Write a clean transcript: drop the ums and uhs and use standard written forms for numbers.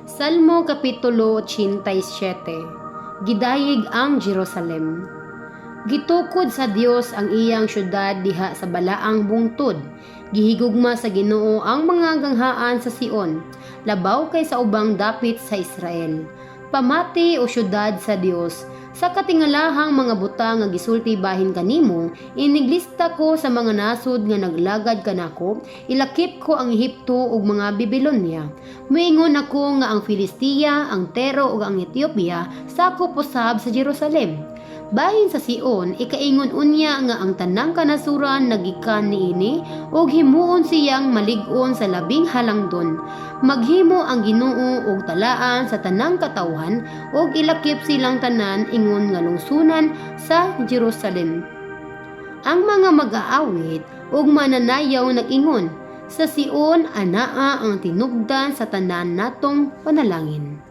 Salmo Kapitulo 87. Gidayeg ang Jerusalem. Gitukod sa Dios ang iyang syudad diha sa balaang bungtod. Gihigugma sa Ginoo ang mga ganghaan sa Sion, labaw kay sa ubang dapit sa Israel. Pamati o syudad sa Dios, sa katingalahang mga butang nga gisulti bahin kanimo, iniglista ko sa mga nasod nga naglagad kanako, ilakip ko ang Ehipto ug mga Babilonia. Muingon ako nga ang Filistia, ang Tero ug ang Ethiopia sakop usab sa Jerusalem. Bahin sa Sion, ikaingon unya nga ang tanang kanasuran nagikan niini ug himuon siyang malig-on sa labing halangdon. Maghimo ang Ginoo og talaan sa tanang katawhan ug ilakip silang tanan ingon nga lungsunan sa Jerusalem. Ang mga mag-aawit ug mananayaw nag-ingon, sa Sion anaa ang tinubdan sa tanan natong panalangin.